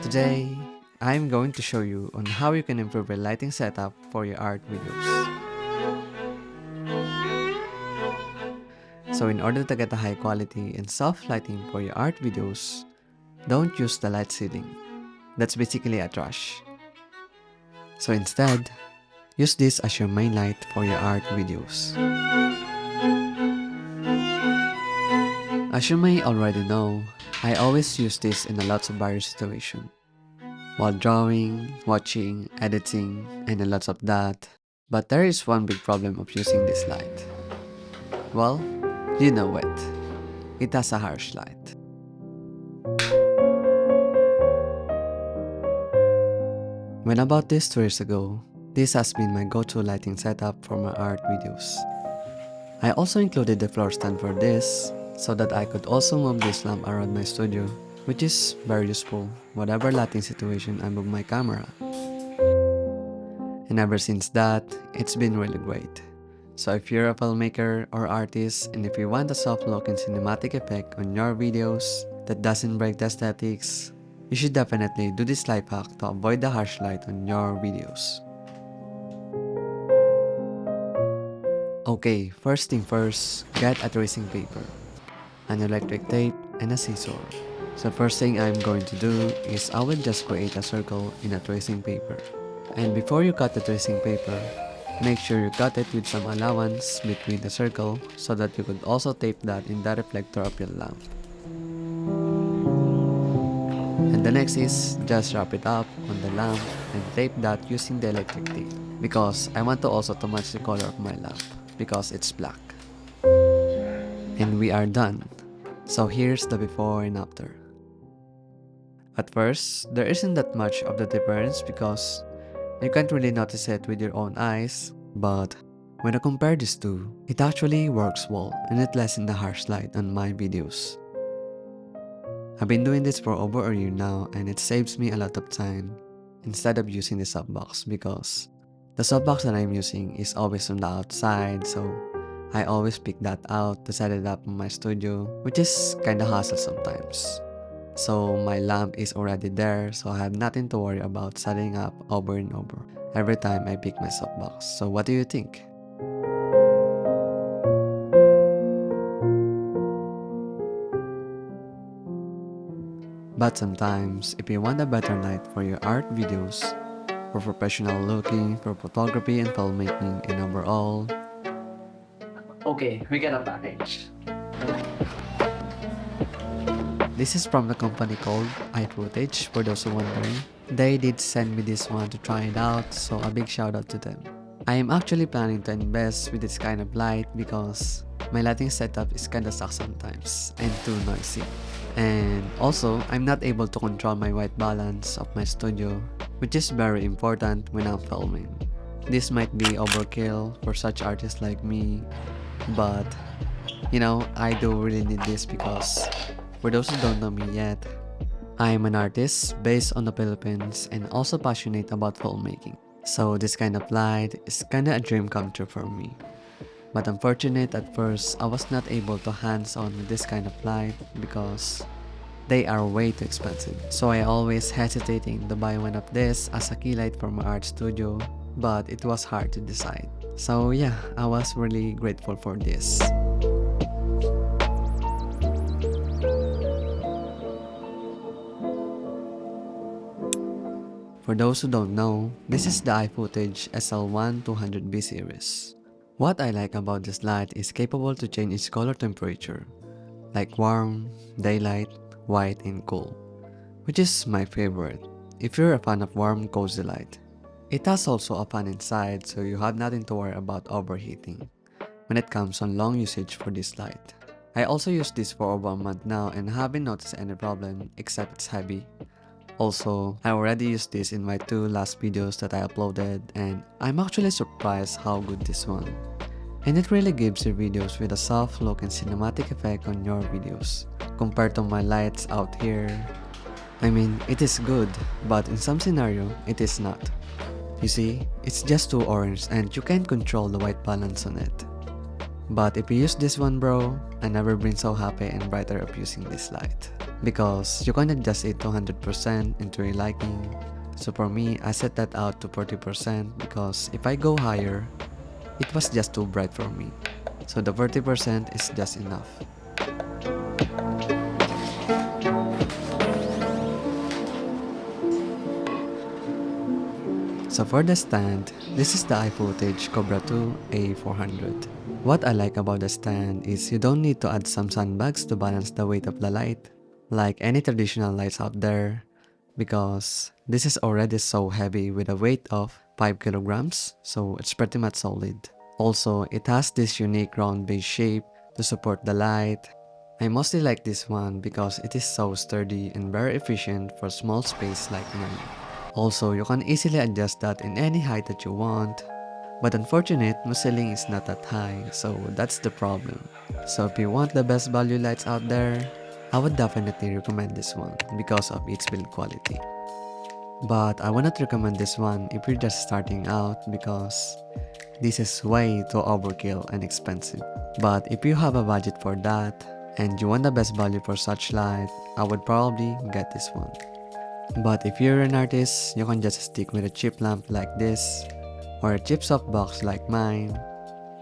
Today, I'm going to show you on how you can improve your lighting setup for your art videos. So in order to get a high quality and soft lighting for your art videos, don't use the light ceiling. That's basically a trash. So instead, use this as your main light for your art videos. As you may already know, I always use this in a lots of various situations. While drawing, watching, editing, and a lots of that. But there is one big problem of using this light. Well, you know it. It has a harsh light. When about this 2 years ago, this has been my go-to lighting setup for my art videos. I also included the floor stand for this, so that I could also move this lamp around my studio, which is very useful whatever lighting situation I move my camera. And ever since that, it's been really great. So if you're a filmmaker or artist and if you want a soft look and cinematic effect on your videos that doesn't break the aesthetics, you should definitely do this life hack to avoid the harsh light on your videos. Okay, first thing first, get a tracing paper, an electric tape, and a scissor. So first thing I'm going to do is I will just create a circle in a tracing paper. And before you cut the tracing paper, make sure you cut it with some allowance between the circle so that you could also tape that in the reflector of your lamp. And the next is just wrap it up on the lamp and tape that using the electric tape because I want to also to match the color of my lamp because it's black. And we are done. So here's the before and after. At first, there isn't that much of the difference because you can't really notice it with your own eyes, but when I compare these two, it actually works well and it lessens the harsh light on my videos. I've been doing this for over a year now and it saves me a lot of time instead of using the softbox because the softbox that I'm using is always on the outside, so I always pick that out to set it up in my studio, which is kinda hassle sometimes. So my lamp is already there, so I have nothing to worry about setting up over and over every time I pick my softbox. So what do you think? But sometimes, if you want a better light for your art videos, for professional looking, for photography and filmmaking, and overall, okay, we get a package. This is from the company called iFootage, for those who wondering. They did send me this one to try it out, so a big shout out to them. I am actually planning to invest with this kind of light because my lighting setup is kinda sucks sometimes and too noisy. And also, I'm not able to control my white balance of my studio, which is very important when I'm filming. This might be overkill for such artists like me, but you know, I do really need this because for those who don't know me yet, I am an artist based on the Philippines and also passionate about filmmaking. So this kind of light is kinda a dream come true for me. But unfortunate at first, I was not able to hands-on with this kind of light because they are way too expensive. So I always hesitating to buy one of this as a key light for my art studio, but it was hard to decide. So yeah, I was really grateful for this. For those who don't know, this is the iFootage SL1 200B series. What I like about this light is capable to change its color temperature, like warm, daylight, white, and cool, which is my favorite if you're a fan of warm, cozy light. It has also a fan inside so you have nothing to worry about overheating when it comes on long usage for this light. I also use this for over a month now and haven't noticed any problem except it's heavy. Also, I already used this in my 2 last videos that I uploaded and I'm actually surprised how good this one. And it really gives your videos with a soft look and cinematic effect on your videos. Compared to my lights out here, I mean, it is good, but in some scenario, it is not. You see, it's just too orange and you can't control the white balance on it. But if you use this one, bro, I never been so happy and brighter of using this light. Because you can adjust it to 100% into your liking. So for me, I set that out to 40% because if I go higher, it was just too bright for me. So the 40% is just enough. So for the stand, this is the iFootage Cobra 2 A400. What I like about the stand is you don't need to add some sandbags to balance the weight of the light, like any traditional lights out there, because this is already so heavy with a weight of 5 kilograms, so it's pretty much solid. Also, it has this unique round base shape to support the light. I mostly like this one because it is so sturdy and very efficient for small space like mine. Also, you can easily adjust that in any height that you want. But unfortunate, my ceiling is not that high, so that's the problem. So if you want the best value lights out there, I would definitely recommend this one because of its build quality. But I would not recommend this one if you're just starting out because this is way too overkill and expensive. But if you have a budget for that, and you want the best value for such light, I would probably get this one. But if you're an artist, you can just stick with a cheap lamp like this, or a cheap softbox like mine.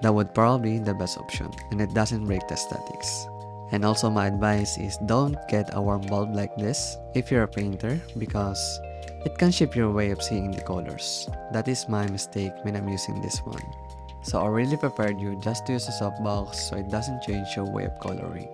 That would probably be the best option, and it doesn't break the aesthetics. And also my advice is don't get a warm bulb like this if you're a painter because it can shape your way of seeing the colors. That is my mistake when I'm using this one. So I really prepared you just to use a softbox so it doesn't change your way of coloring.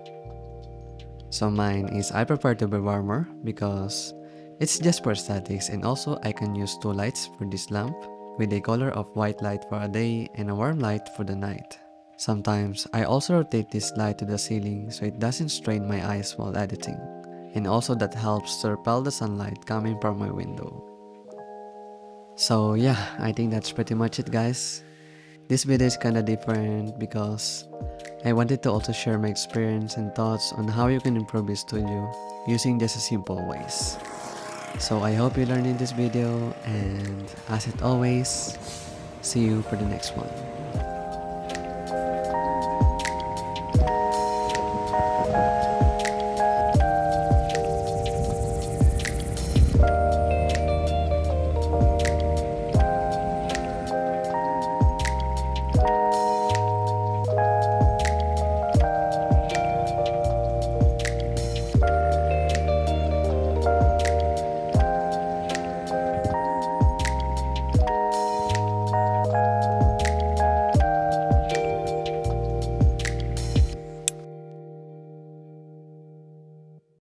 So mine is I prefer to be warmer because it's just for aesthetics, and also I can use two lights for this lamp with a color of white light for a day and a warm light for the night. Sometimes I also rotate this light to the ceiling so it doesn't strain my eyes while editing, and also that helps to repel the sunlight coming from my window. So yeah, I think that's pretty much it, guys. This video is kinda different because I wanted to also share my experience and thoughts on how you can improve your studio using just a simple ways. So I hope you learned in this video, and as it always, see you for the next one.